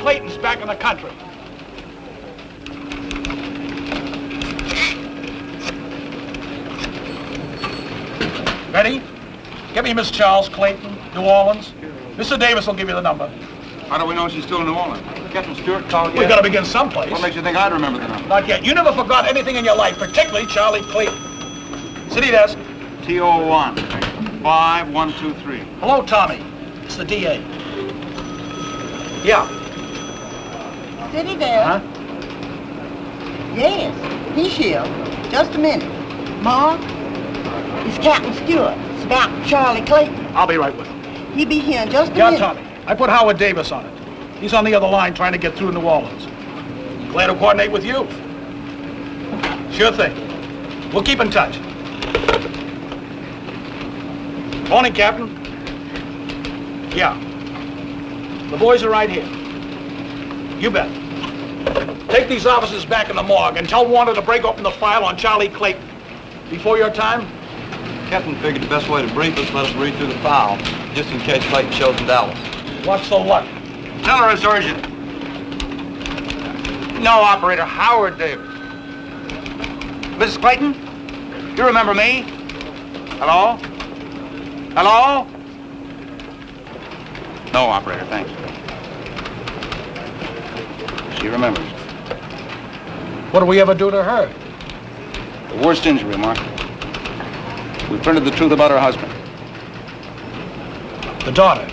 Clayton's back in the country. Ready? Get me Miss Charles Clayton, New Orleans. Mr. Davis will give you the number. How do we know she's still in New Orleans? Captain Stewart called We've got to begin someplace. What makes you think I'd remember the number? Not yet. You never forgot anything in your life, particularly Charlie Clayton. City desk. T01 5123. Hello, Tommy. It's the DA. Yeah. City there. Huh? Yes, he's here. Just a minute. Mark, it's Captain Stewart. It's about Charlie Clayton. I'll be right with him. He'll be here in just a Yeah, minute. Tommy. I put Howard Davis on it. He's on the other line trying to get through to New Orleans. Glad to coordinate with you. Sure thing. We'll keep in touch. Morning, Captain. Yeah. The boys are right here. You bet. Take these officers back in the morgue and tell Warner to break open the file on Charlie Clayton. Before your time? Captain figured the best way to brief us, let us read through the file, just in case Clayton shows in Dallas. What's the luck? Tell her it's urgent. No, operator, Howard Davis. Mrs. Clayton? You remember me? Hello? Hello? No, operator, thanks. She remembers. What do we ever do to her? The worst injury, Mark. We printed the truth about her husband. The daughter.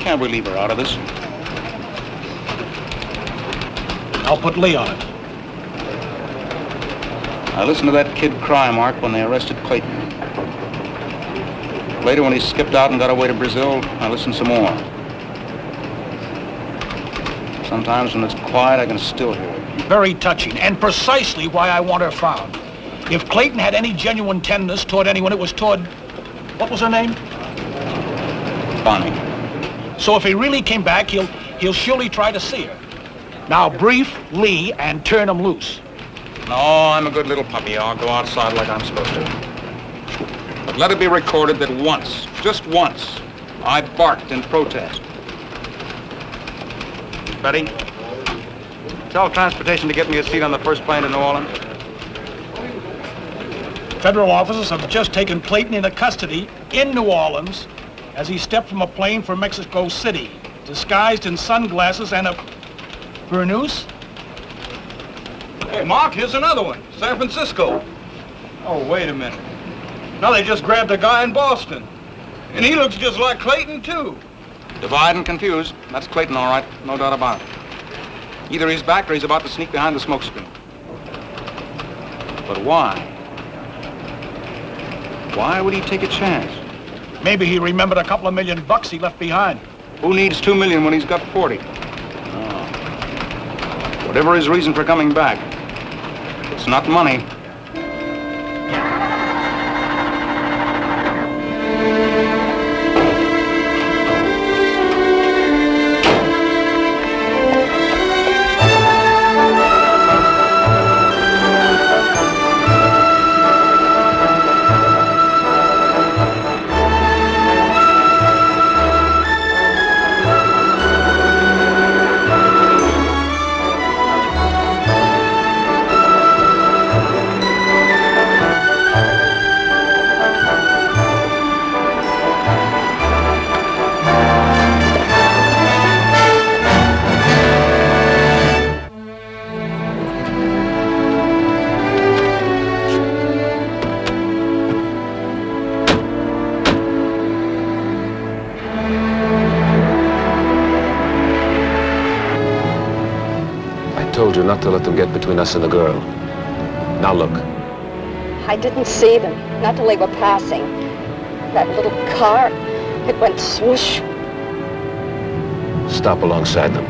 Can't we leave her out of this? I'll put Lee on it. I listened to that kid cry, Mark, when they arrested Clayton. Later, when he skipped out and got away to Brazil, I listened some more. Sometimes when it's quiet, I can still hear it. Very touching, and precisely why I want her found. If Clayton had any genuine tenderness toward anyone, it was toward... What was her name? Bonnie. So if he really came back, he'll surely try to see her. Now brief Lee and turn him loose. No, I'm a good little puppy. I'll go outside like I'm supposed to. But let it be recorded that once, just once, I barked in protest. Betty, tell transportation to get me a seat on the first plane to New Orleans. Federal officers have just taken Clayton into custody in New Orleans as he stepped from a plane for Mexico City, disguised in sunglasses and a burnous. Hey, Mark, here's another one. San Francisco. Oh, wait a minute. Now they just grabbed a guy in Boston. And he looks just like Clayton, too. Divide and confuse. That's Clayton, all right. No doubt about it. Either he's back or he's about to sneak behind the smokescreen. But why? Why would he take a chance? Maybe he remembered a couple of $1 million he left behind. Who needs $2 million when he's got 40? Oh. Whatever his reason for coming back, it's not money. Not to let them get between us and the girl. Now look. I didn't see them, not till they were passing. That little car, it went swoosh. Stop alongside them.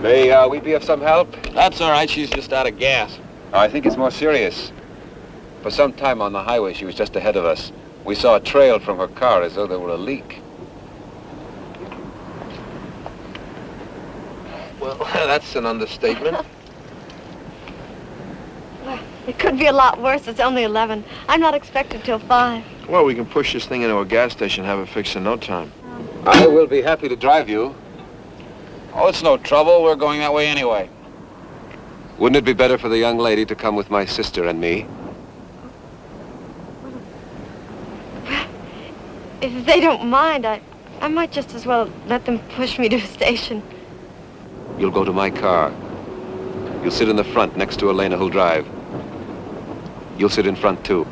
May we be of some help? That's all right. She's just out of gas. I think it's more serious. For some time on the highway, she was just ahead of us. We saw a trail from her car as though there were a leak. Well, that's an understatement. It could be a lot worse. It's only 11. I'm not expected till 5. Well, we can push this thing into a gas station and have it fixed in no time. I will be happy to drive you. Oh, it's no trouble. We're going that way anyway. Wouldn't it be better for the young lady to come with my sister and me? If they don't mind, I might just as well let them push me to a station. You'll go to my car. You'll sit in the front next to Elena who'll drive. You'll sit in front too.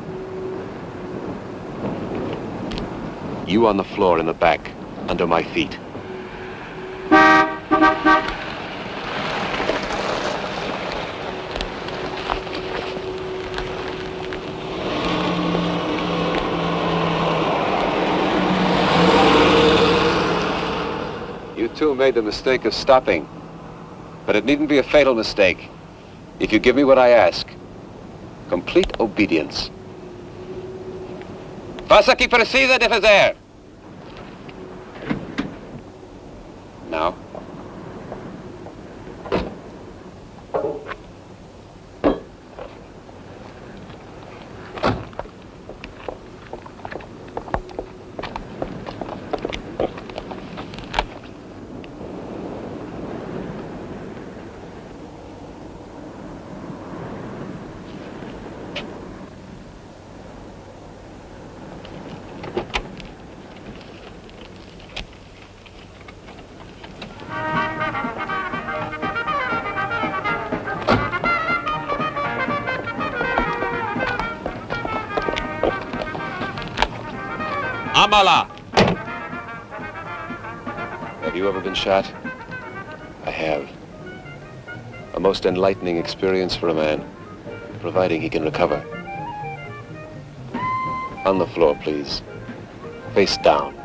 You on the floor in the back, under my feet. You two made the mistake of stopping. But it needn't be a fatal mistake. If you give me what I ask, complete obedience. Faça que precisa de fazer. Now. Ambala! Have you ever been shot? I have. A most enlightening experience for a man, providing he can recover. On the floor, please. Face down.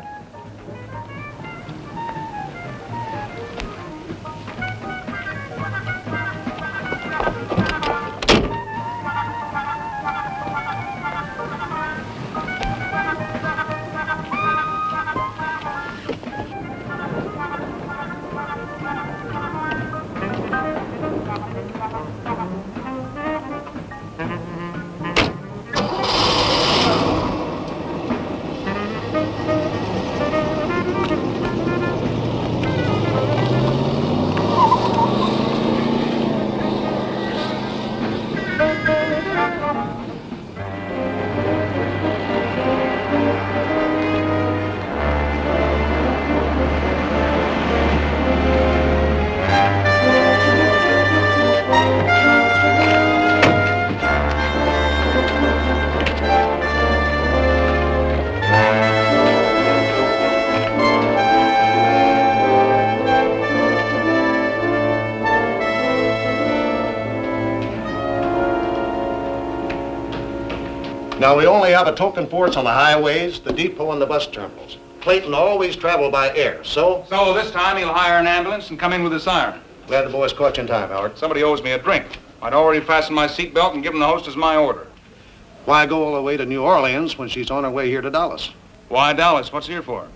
Now, we only have a token ports on the highways, the depot, and the bus terminals. Clayton always traveled by air, so... So this time he'll hire an ambulance and come in with a siren. Glad the boys caught you in time, Howard. Somebody owes me a drink. I'd already fastened my seatbelt and given the hostess my order. Why go all the way to New Orleans when she's on her way here to Dallas? Why Dallas? What's it here for?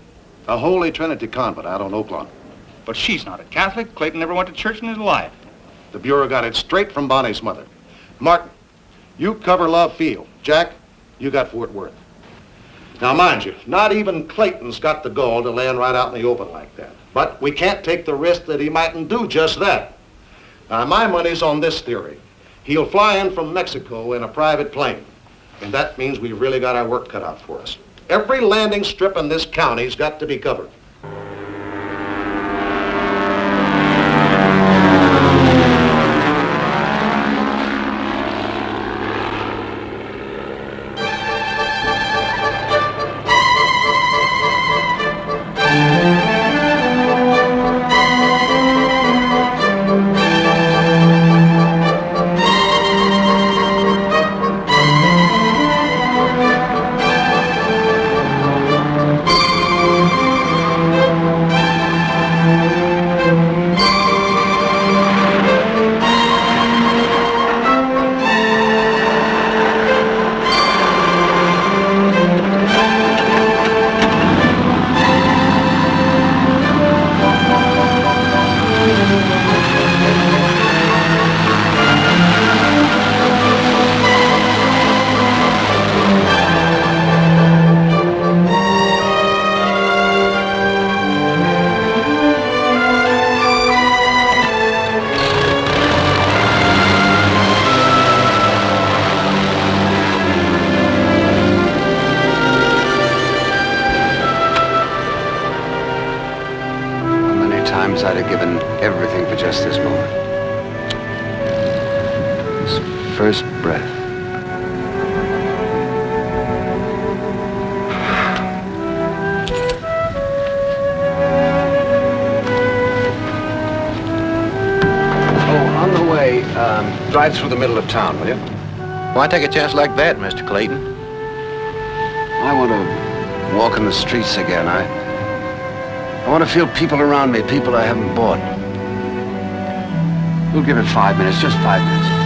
A Holy Trinity convent out on Oaklawn. But she's not a Catholic. Clayton never went to church in his life. The Bureau got it straight from Bonnie's mother. Martin, you cover Love Field. Jack, you got Fort Worth. Now, mind you, not even Clayton's got the gall to land right out in the open like that. But we can't take the risk that he mightn't do just that. Now, my money's on this theory. He'll fly in from Mexico in a private plane. And that means we've really got our work cut out for us. Every landing strip in this county's got to be covered. times I'd have given everything for just this moment. This first breath. On the way, drive through the middle of town, will you? Why take a chance like that, Mr. Clayton? I want to walk in the streets again. I want to feel people around me, people I haven't bought. We'll give it 5 minutes, just 5 minutes.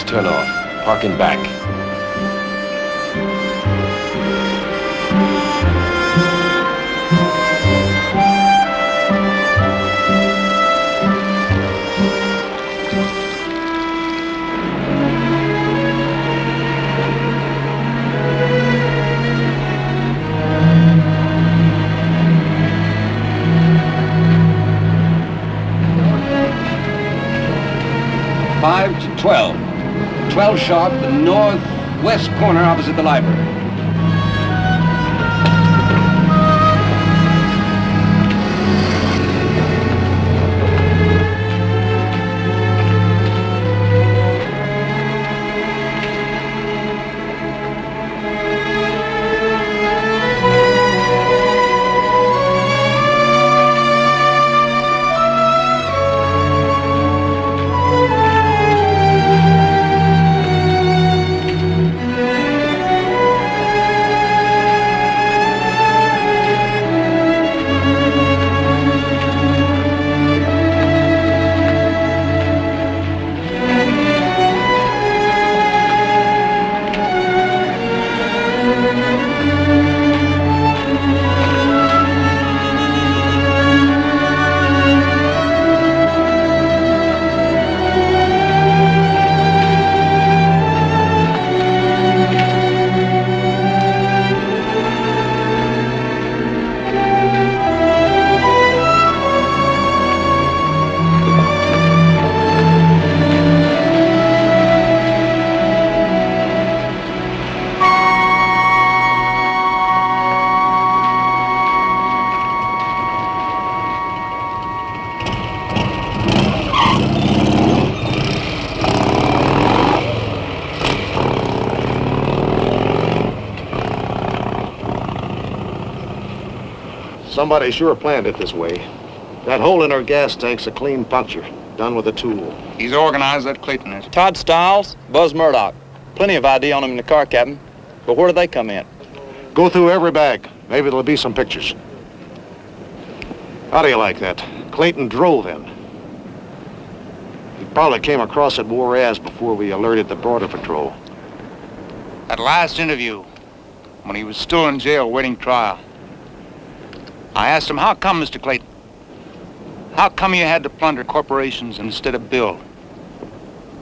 Turn off. Parking back. Five to 12. 12 sharp, the northwest corner opposite the library. Somebody sure planned it this way. That hole in our gas tank's a clean puncture, done with a tool. He's organized, that Clayton is. Todd Stiles, Buzz Murdoch. Plenty of ID on him in the car, Captain. But where do they come in? Go through every bag. Maybe there'll be some pictures. How do you like that? Clayton drove in. He probably came across at Juarez before we alerted the Border Patrol. That last interview, when he was still in jail waiting trial, I asked him, how come, Mr. Clayton? How come you had to plunder corporations instead of build?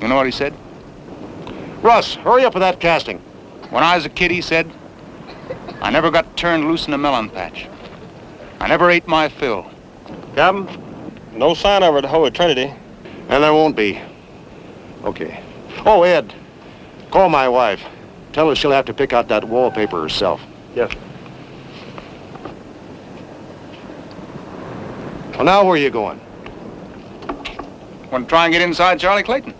You know what he said? Russ, hurry up with that casting. When I was a kid, he said, I never got turned loose in a melon patch. I never ate my fill. Captain? No sign of her at the Holy Trinity. And there won't be. Okay. Oh, Ed, call my wife. Tell her she'll have to pick out that wallpaper herself. Yes. Well, now where are you going? Want to try and get inside Charlie Clayton?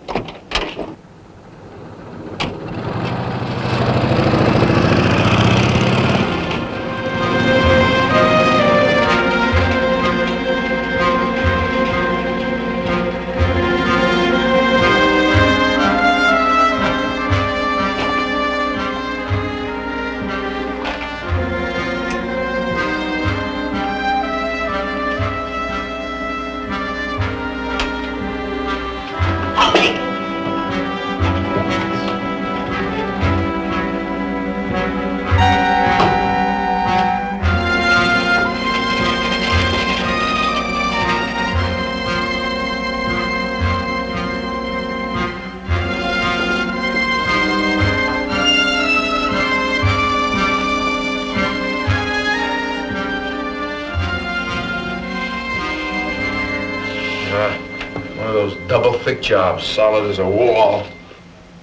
One of those double thick jobs, solid as a wall.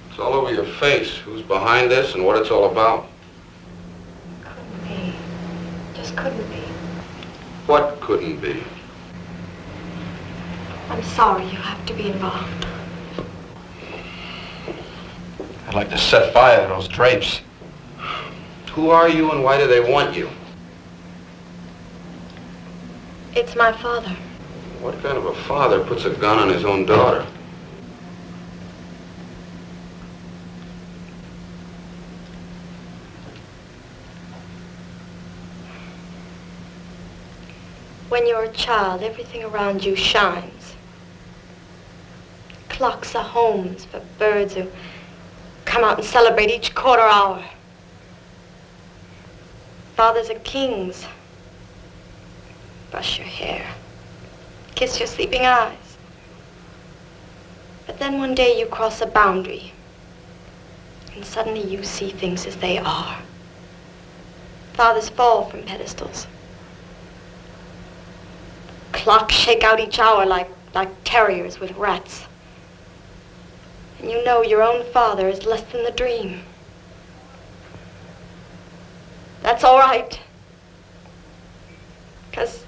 It's all over your face. Who's behind this and what it's all about? Couldn't be. Just couldn't be. What couldn't be? I'm sorry you have to be involved. I'd like to set fire to those drapes. Who are you and why do they want you? It's my father. What kind of a father puts a gun on his own daughter? When you're a child, everything around you shines. Clocks are homes for birds who come out and celebrate each quarter hour. Fathers are kings. Brush your hair. Kiss your sleeping eyes. But then one day you cross a boundary, and suddenly you see things as they are. Fathers fall from pedestals. Clocks shake out each hour like terriers with rats. And you know your own father is less than the dream. That's all right. 'Cause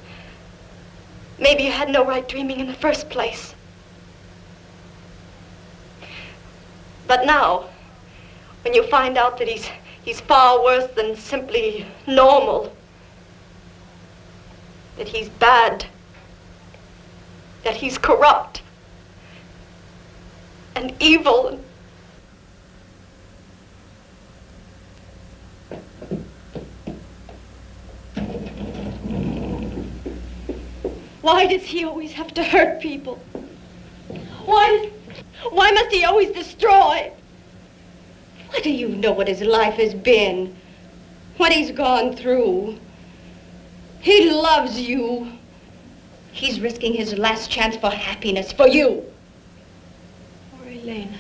maybe you had no right dreaming in the first place. But now, when you find out that he's far worse than simply normal, that he's bad, that he's corrupt and evil. Why does he always have to hurt people? Why must he always destroy? Why do you know what his life has been? What he's gone through? He loves you. He's risking his last chance for happiness for you. Poor Elena.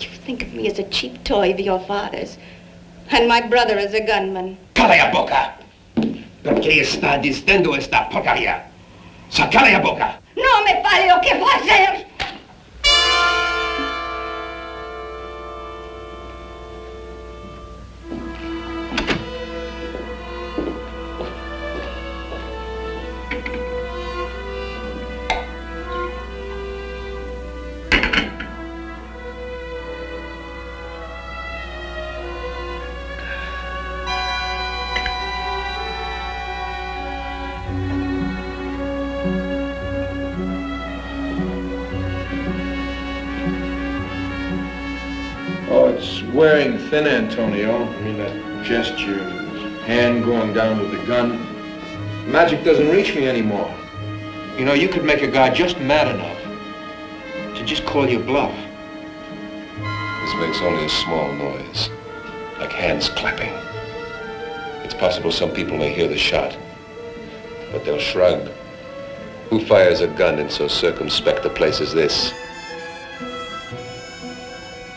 You think of me as a cheap toy of your father's, and my brother as a gunman. ¡Cala la boca! ¿Por qué está diciendo esta porcaria? ¡Sacale la boca! ¡No me vale lo que va a hacer! Wearing thin, Antonio. I mean, that gesture, his hand going down with the gun. Magic doesn't reach me anymore. You know, you could make a guy just mad enough to just call you bluff. This makes only a small noise, like hands clapping. It's possible some people may hear the shot, but they'll shrug. Who fires a gun in so circumspect a place as this?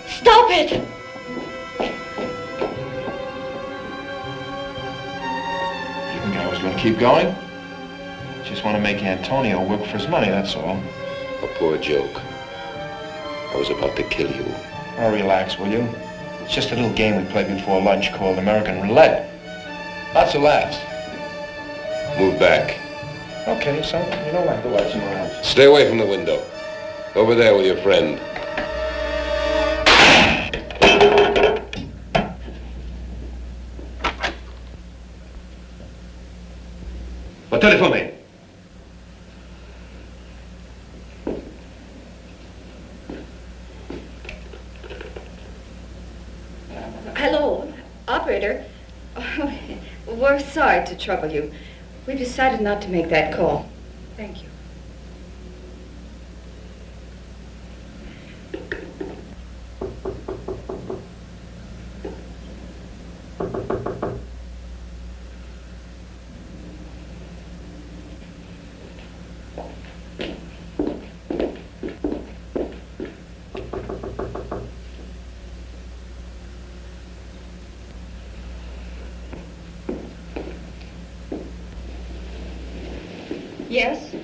Stop it! Keep going? Just want to make Antonio work for his money, that's all. A poor joke. I was about to kill you. Oh, relax, will you? It's just a little game we play before lunch called American Roulette. Lots of laughs. Move back. Okay, son. You don't like the lights around. Stay away from the window. Over there with your friend. Au téléphone. Hello, operator. We're sorry to trouble you. We've decided not to make that call. Thank you. Yes?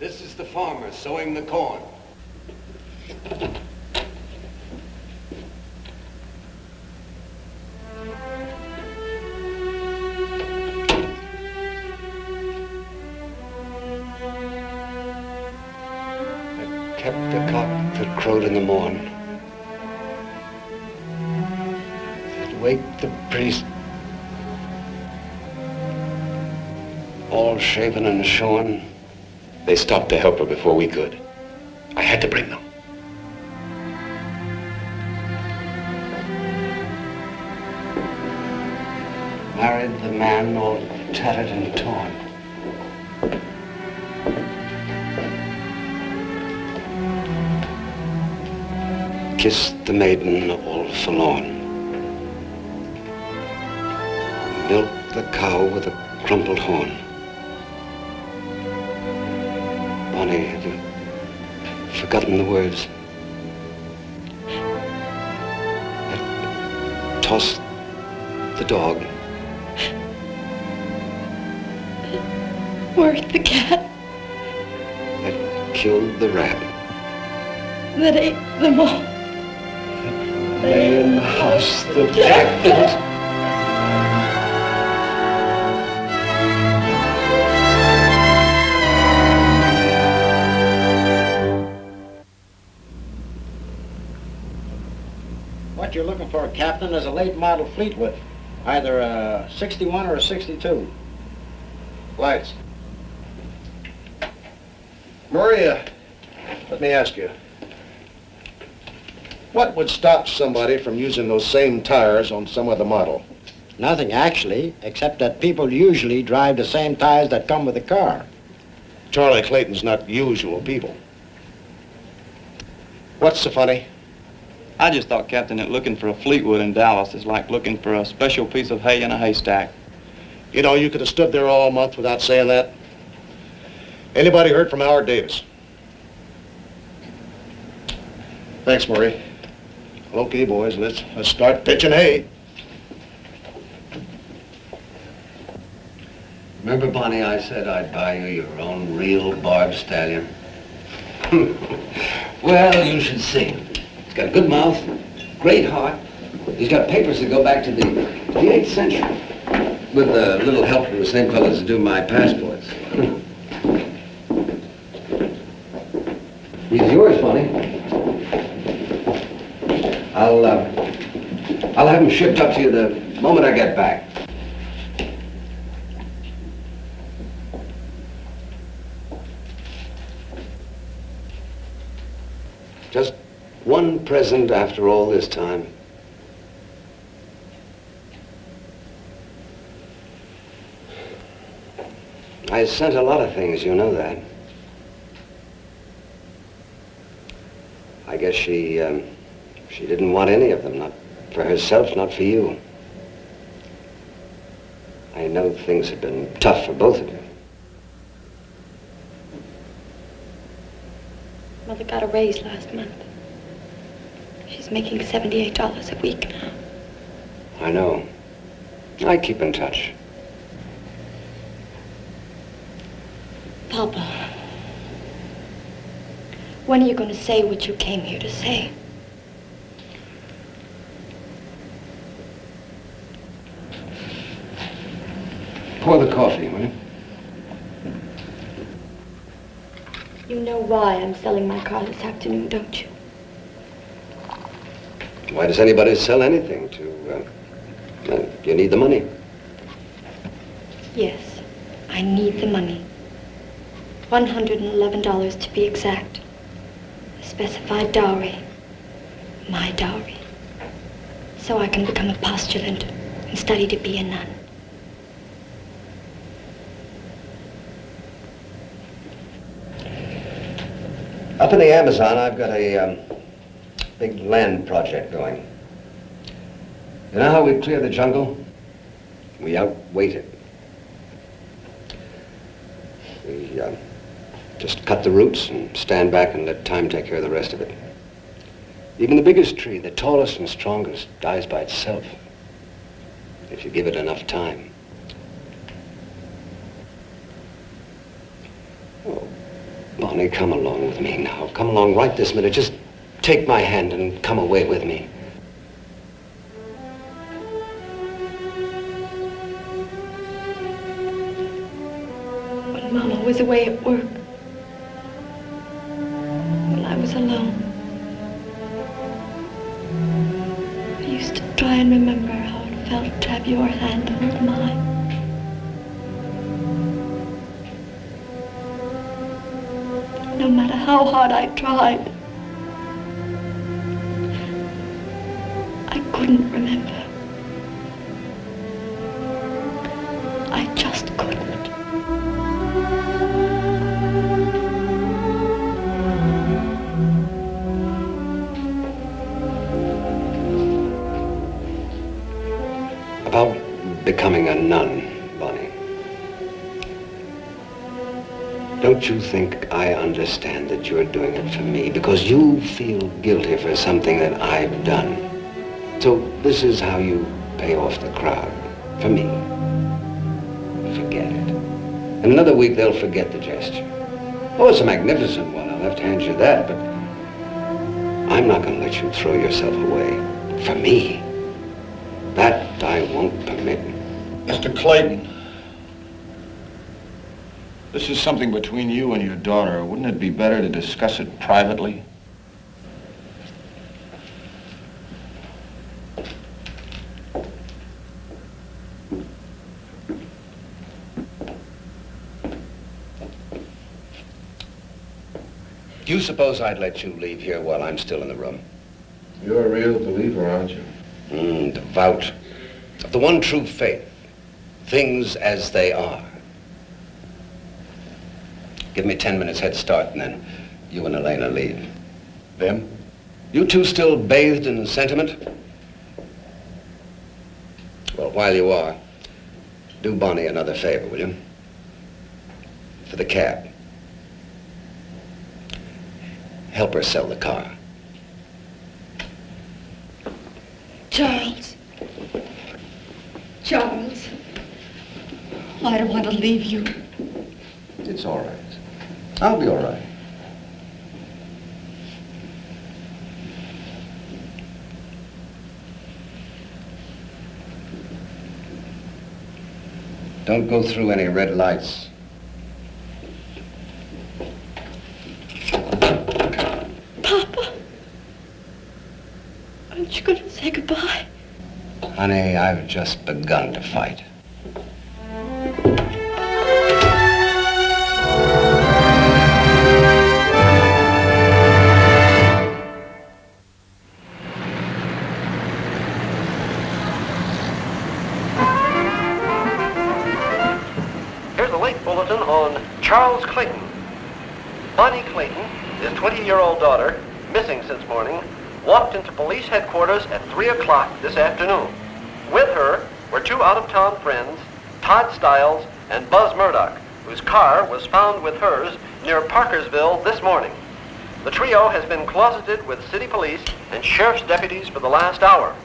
This is the farmer sowing the corn. I kept the cock that crowed in the morn. It waked the priest, all shaven and shorn. They stopped to help her before we could. I had to bring them. Married the man all tattered and torn. Kissed the maiden all forlorn. Milked the cow with a crumpled horn. Bonnie, have you forgotten the words? I tossed the dog. Worked the cat That killed the rat. that ate them all. Lay in the house that Jack built. What you're looking for, Captain, is a late model Fleetwood. Either a 61 or a 62. Lights. Maria, let me ask you. What would stop somebody from using those same tires on some other model? Nothing, actually, except that people usually drive the same tires that come with the car. Charlie Clayton's not usual people. What's so funny? I just thought, Captain, that looking for a Fleetwood in Dallas is like looking for a special piece of hay in a haystack. You know, you could have stood there all month without saying that. Anybody heard from Howard Davis? Thanks, Murray. Okay, boys, let's start pitching hay. Remember, Bonnie, I said I'd buy you your own real barb stallion? Well, you should see him. He's got a good mouth, great heart. He's got papers that go back to the 8th century. With a little help from the same fellows that do my passports. He's yours, Bonnie. I'll have him shipped up to you the moment I get back. Just one present after all this time. I sent a lot of things, you know that. I guess she didn't want any of them, not for herself, not for you. I know things have been tough for both of you. Mother got a raise last month. She's making $78 a week now. I know. I keep in touch. Papa, when are you going to say what you came here to say? Pour the coffee, will you? You know why I'm selling my car this afternoon, don't you? Why does anybody sell anything you need the money. Yes, I need the money. $111 to be exact. A specified dowry. My dowry. So I can become a postulant and study to be a nun. Up in the Amazon, I've got a big land project going. You know how we clear the jungle? We outweight it. We just cut the roots and stand back and let time take care of the rest of it. Even the biggest tree, the tallest and strongest, dies by itself if you give it enough time. Oh, Bonnie, come along with me now. Come along right this minute. Just take my hand and come away with me. When Mama was away at work, when I was alone, I used to try and remember how it felt to have your hand hold mine. No matter how hard I tried, I couldn't remember. I just couldn't. About becoming a nun, Bonnie. Don't you think I understand that you're doing it for me because you feel guilty for something that I've done? So this is how you pay off the crowd. For me. Forget it. In another week, they'll forget the gesture. Oh, it's a magnificent one. I'll have to hand you that, but I'm not going to let you throw yourself away. For me. That I won't permit. Mr. Clayton, this is something between you and your daughter. Wouldn't it be better to discuss it privately? Do you suppose I'd let you leave here while I'm still in the room? You're a real believer, aren't you? Devout. Of the one true faith. Things as they are. Give me 10 minutes head start, and then you and Elena leave. Them? You two still bathed in sentiment? Well, while you are, do Bonnie another favor, will you? For the cab. Help her sell the car. Charles. Charles. I don't want to leave you. It's all right. I'll be all right. Don't go through any red lights. Papa. Aren't you going to say goodbye? Honey, I've just begun to fight. Here's a late bulletin on Charles Clayton. Bonnie Clayton, his 20-year-old daughter, missing since morning, walked into police headquarters at 3 o'clock this afternoon. With her were two out-of-town friends, Todd Stiles and Buzz Murdoch, whose car was found with hers near Parkersville this morning. The trio has been closeted with city police and sheriff's deputies for the last hour.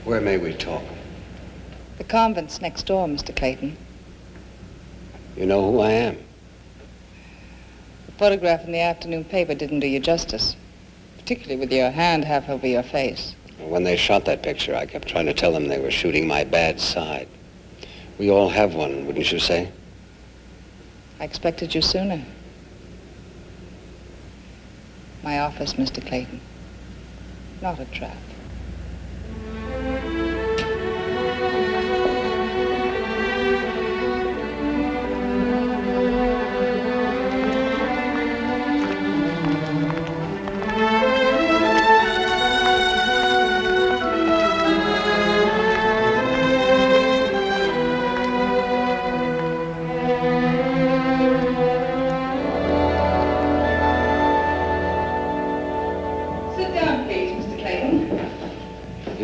Where may we talk? The convent's next door, Mr. Clayton. You know who I am? The photograph in the afternoon paper didn't do you justice, particularly with your hand half over your face. When they shot that picture, I kept trying to tell them they were shooting my bad side. We all have one, wouldn't you say? I expected you sooner. My office, Mr. Clayton. Not a trap.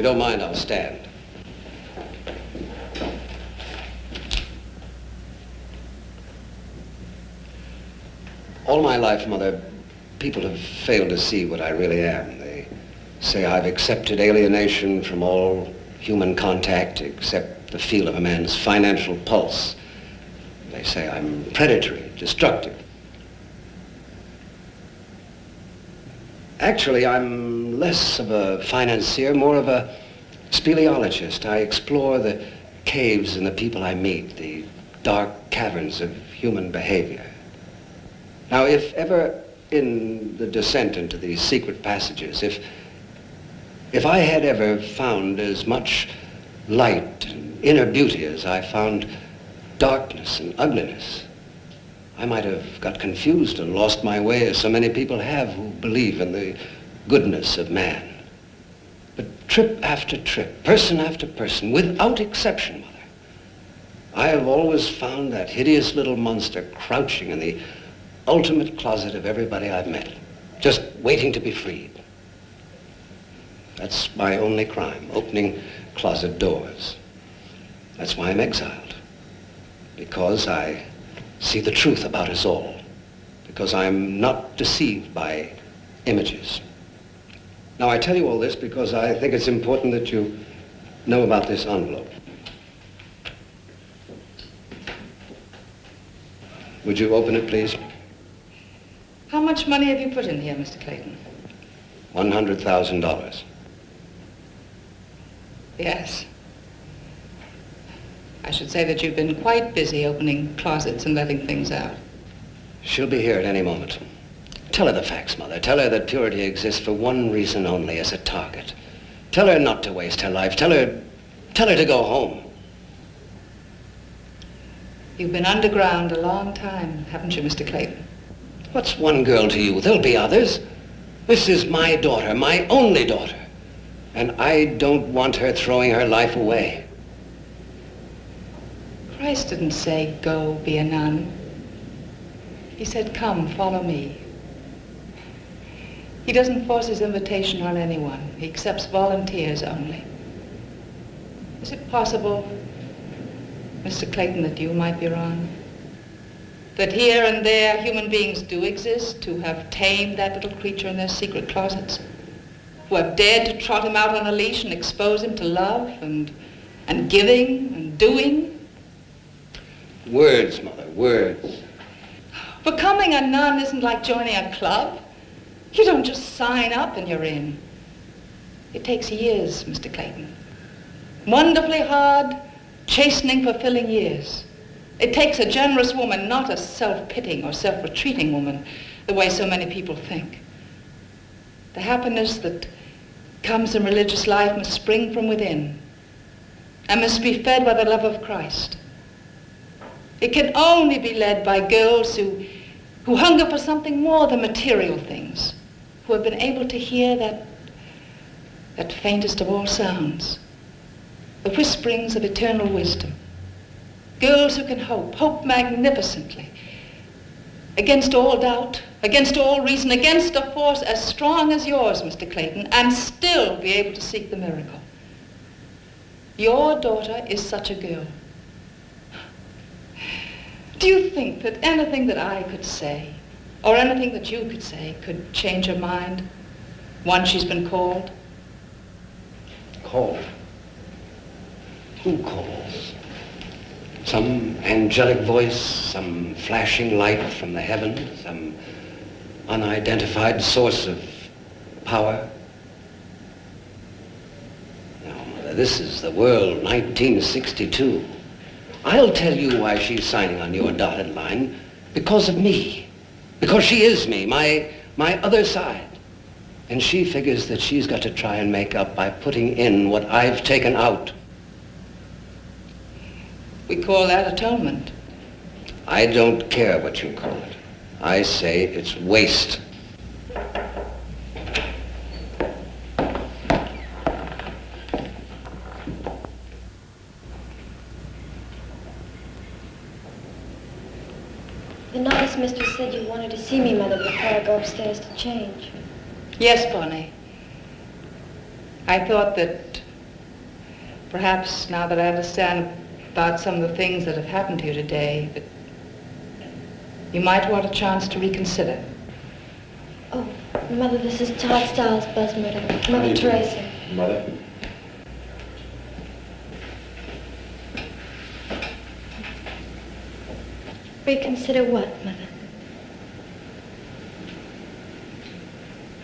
you don't mind, I'll stand. All my life, Mother, people have failed to see what I really am. They say I've accepted alienation from all human contact except the feel of a man's financial pulse. They say I'm predatory, destructive. Actually, I'm less of a financier, more of a speleologist. I explore the caves and the people I meet, the dark caverns of human behavior. Now, if ever in the descent into these secret passages, if I had ever found as much light and inner beauty as I found darkness and ugliness, I might have got confused and lost my way, as so many people have who believe in the goodness of man. But trip after trip, person after person, without exception, Mother, I have always found that hideous little monster crouching in the ultimate closet of everybody I've met, just waiting to be freed. That's my only crime, opening closet doors. That's why I'm exiled, because I see the truth about us all, because I'm not deceived by images. Now, I tell you all this because I think it's important that you know about this envelope. Would you open it, please? How much money have you put in here, Mr. Clayton? $100,000. Yes. I should say that you've been quite busy opening closets and letting things out. She'll be here at any moment. Tell her the facts, Mother. Tell her that purity exists for one reason only, as a target. Tell her not to waste her life. Tell her to go home. You've been underground a long time, haven't you, Mr. Clayton? What's one girl to you? There'll be others. This is my daughter, my only daughter. And I don't want her throwing her life away. Christ didn't say, go be a nun. He said, come, follow me. He doesn't force his invitation on anyone. He accepts volunteers only. Is it possible, Mr. Clayton, that you might be wrong? That here and there human beings do exist who have tamed that little creature in their secret closets, who have dared to trot him out on a leash and expose him to love and giving and doing? Words, Mother, words. Becoming a nun isn't like joining a club. You don't just sign up and you're in. It takes years, Mr. Clayton. Wonderfully hard, chastening, fulfilling years. It takes a generous woman, not a self-pitying or self-retreating woman, the way so many people think. The happiness that comes in religious life must spring from within and must be fed by the love of Christ. It can only be led by girls who hunger for something more than material things, who have been able to hear that faintest of all sounds, the whisperings of eternal wisdom. Girls who can hope magnificently, against all doubt, against all reason, against a force as strong as yours, Mr. Clayton, and still be able to seek the miracle. Your daughter is such a girl. Do you think that anything that I could say, or anything that you could say, could change her mind once she's been called? Called? Who calls? Some angelic voice, some flashing light from the heavens, some unidentified source of power? Now, Mother, this is the world, 1962. I'll tell you why she's signing on your dotted line. Because of me. Because she is me, my other side. And she figures that she's got to try and make up by putting in what I've taken out. We call that atonement. I don't care what you call it. I say it's waste. The nice mistress said you wanted to see me, Mother, before I go upstairs to change. Yes, Bonnie. I thought that Perhaps now that I understand about some of the things that have happened to you today, that you might want a chance to reconsider. Oh, Mother, this is Todd Stiles, Buzz Murder. Mother Teresa. Mother? Reconsider what, Mother?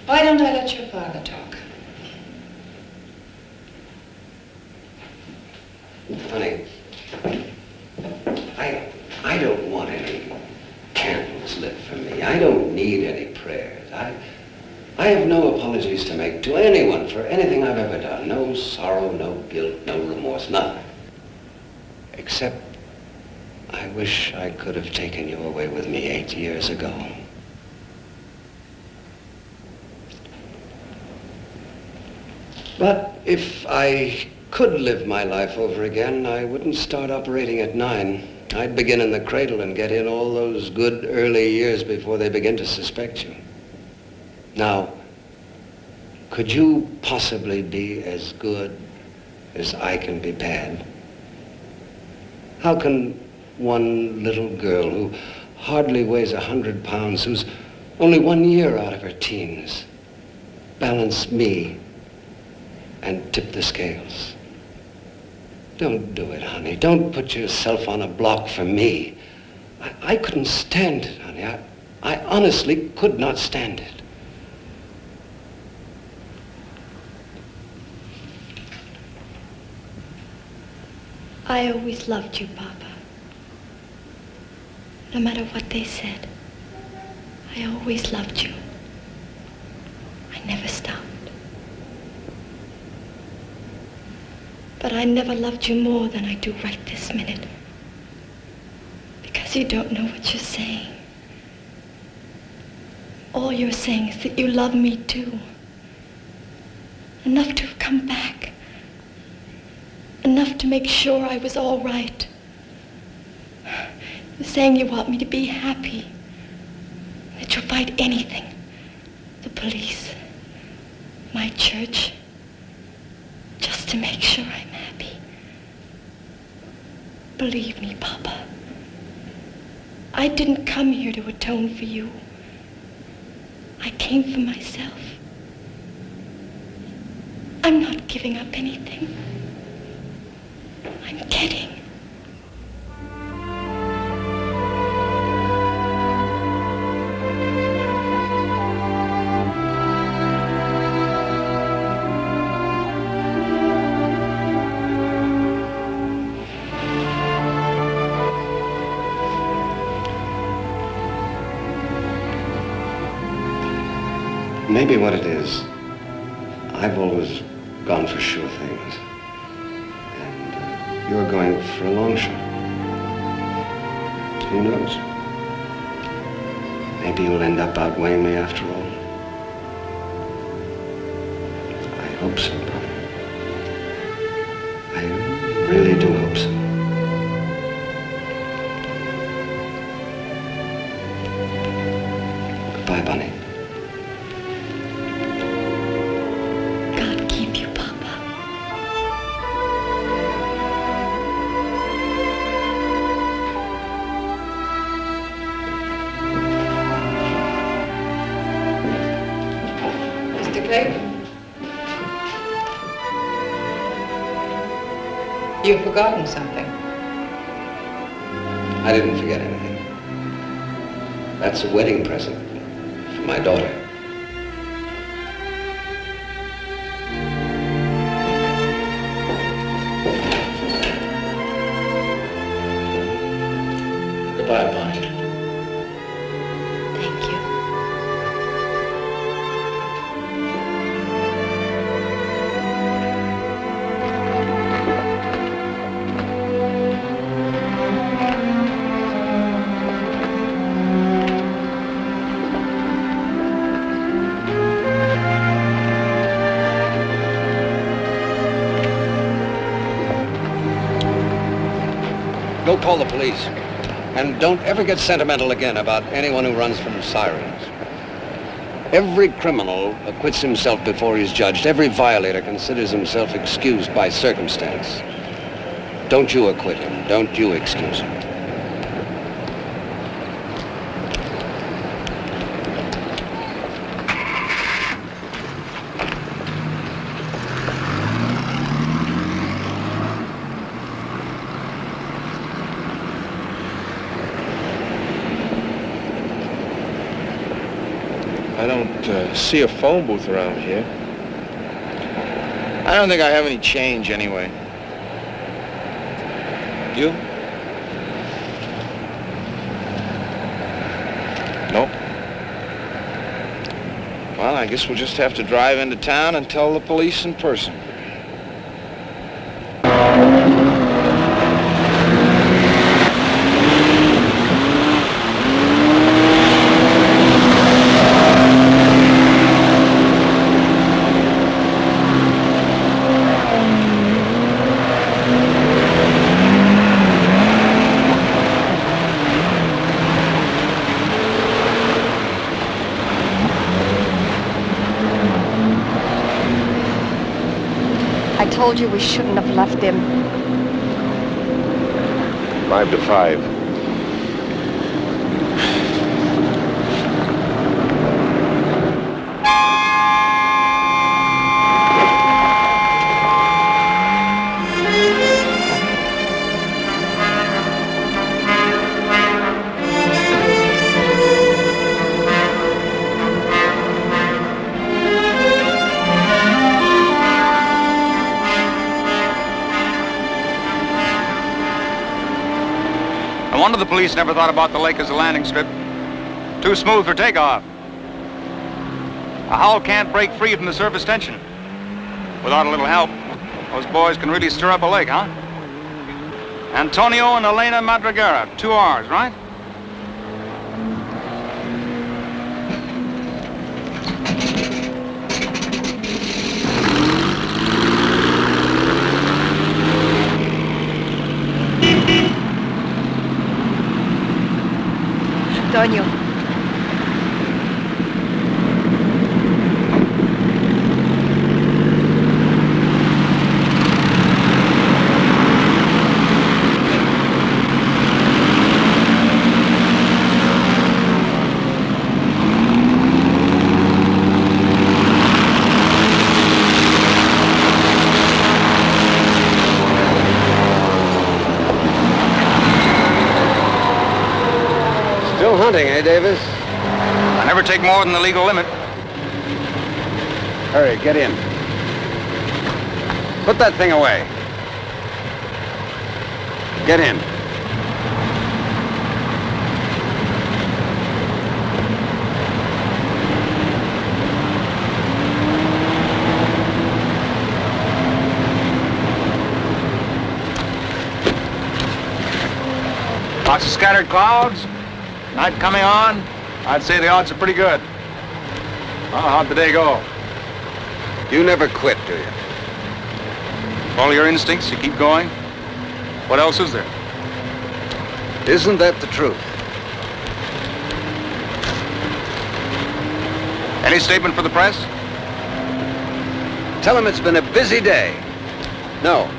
Why don't I let your father talk? Honey, I don't want any candles lit for me. I don't need any prayers. I have no apologies to make to anyone for anything I've ever done. No sorrow, no guilt, no remorse, nothing. Except I wish I could have taken you away with me 8 years ago. But if I could live my life over again, I wouldn't start operating at 9. I'd begin in the cradle and get in all those good early years before they begin to suspect you. Now, could you possibly be as good as I can be bad? How can one little girl who hardly weighs 100 pounds, who's only 1 year out of her teens, balance me and tip the scales? Don't do it, honey. Don't put yourself on a block for me. I couldn't stand it, honey. I honestly could not stand it. I always loved you, Papa. No matter what they said, I always loved you. I never stopped. But I never loved you more than I do right this minute. Because you don't know what you're saying. All you're saying is that you love me too. Enough to have come back. Enough to make sure I was all right. You're saying you want me to be happy. That you'll fight anything. The police. My church. Just to make sure I'm happy. Believe me, Papa. I didn't come here to atone for you. I came for myself. I'm not giving up anything. I'm getting. Maybe what it is, I've always gone for sure things. And you're going for a long shot. Who knows? Maybe you'll end up outweighing me after all. I hope so, Papa. I really do hope so. Goodbye, Bunny. You've forgotten something. I didn't forget anything. That's a wedding present for my daughter. Goodbye, Bonnie. Thank you. Go call the police. And don't ever get sentimental again about anyone who runs from sirens. Every criminal acquits himself before he's judged. Every violator considers himself excused by circumstance. Don't you acquit him. Don't you excuse him. I don't see a phone booth around here. I don't think I have any change anyway. You? Nope. Well, I guess we'll just have to drive into town and tell the police in person. I told you we shouldn't have left him. 5 to 5. No wonder the police never thought about the lake as a landing strip. Too smooth for takeoff. A hull can't break free from the surface tension. Without a little help, those boys can really stir up a lake, huh? Antonio and Elena Madriguera, 2 R's, right? Antonio. Still hunting, eh, Davis? I never take more than the legal limit. Hurry, get in. Put that thing away. Get in. Lots of scattered clouds. Night coming on. I'd say the odds are pretty good. Well, how'd the day go? You never quit, do you? Follow your instincts, you keep going. What else is there? Isn't that the truth? Any statement for the press? Tell them it's been a busy day. No.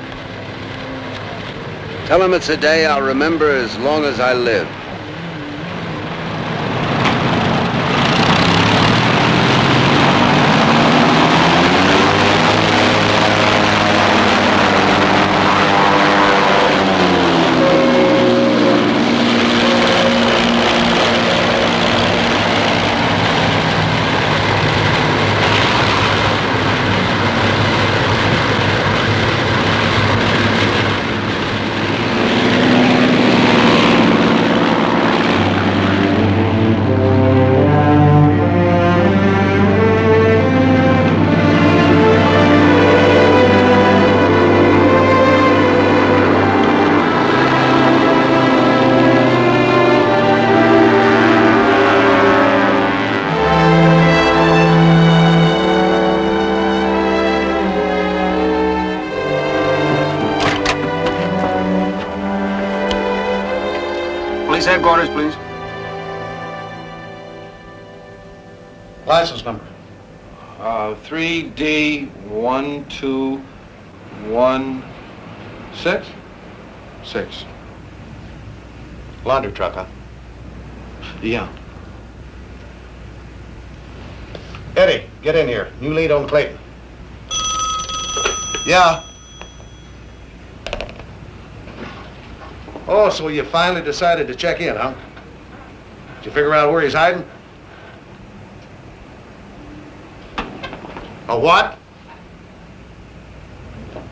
Tell them it's a day I'll remember as long as I live. Police headquarters, please. License number. 3D1216? 6. Laundry truck, huh? Yeah. Eddie, get in here. New lead on Clayton. Yeah. Oh, so you finally decided to check in, huh? Did you figure out where he's hiding? A what?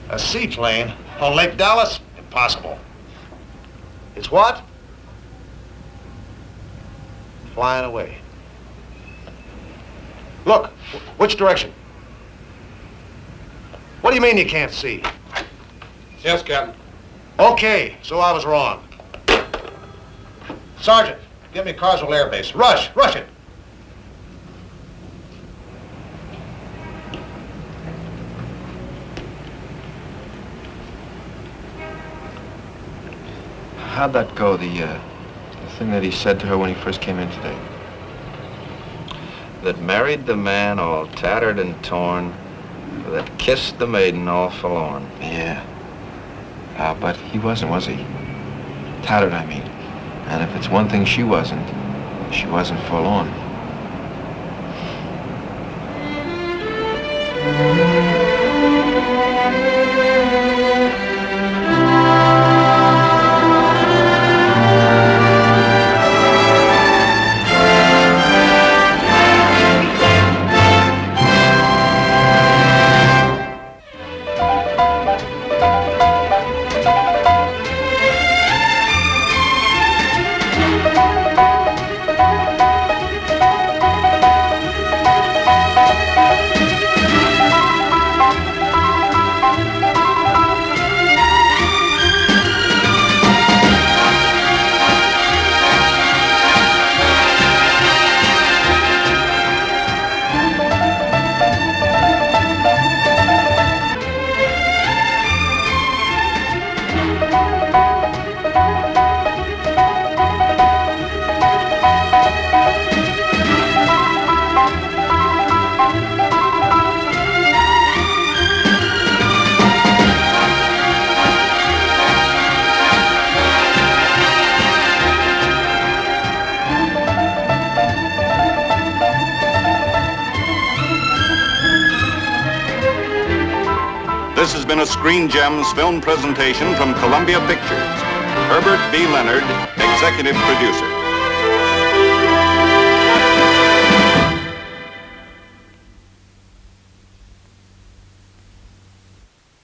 A seaplane on Lake Dallas? Impossible. It's what? Flying away. Look, which direction? What do you mean you can't see? Yes, Captain. Okay, so I was wrong. Sergeant, get me Carswell Air Base. Rush it. How'd that go, the thing that he said to her when he first came in today? That married the man all tattered and torn, that kissed the maiden all forlorn. Yeah. But he wasn't, was he? Tattered, I mean. And if it's one thing she wasn't forlorn. This has been a Screen Gems film presentation from Columbia Pictures. Herbert B. Leonard, executive producer.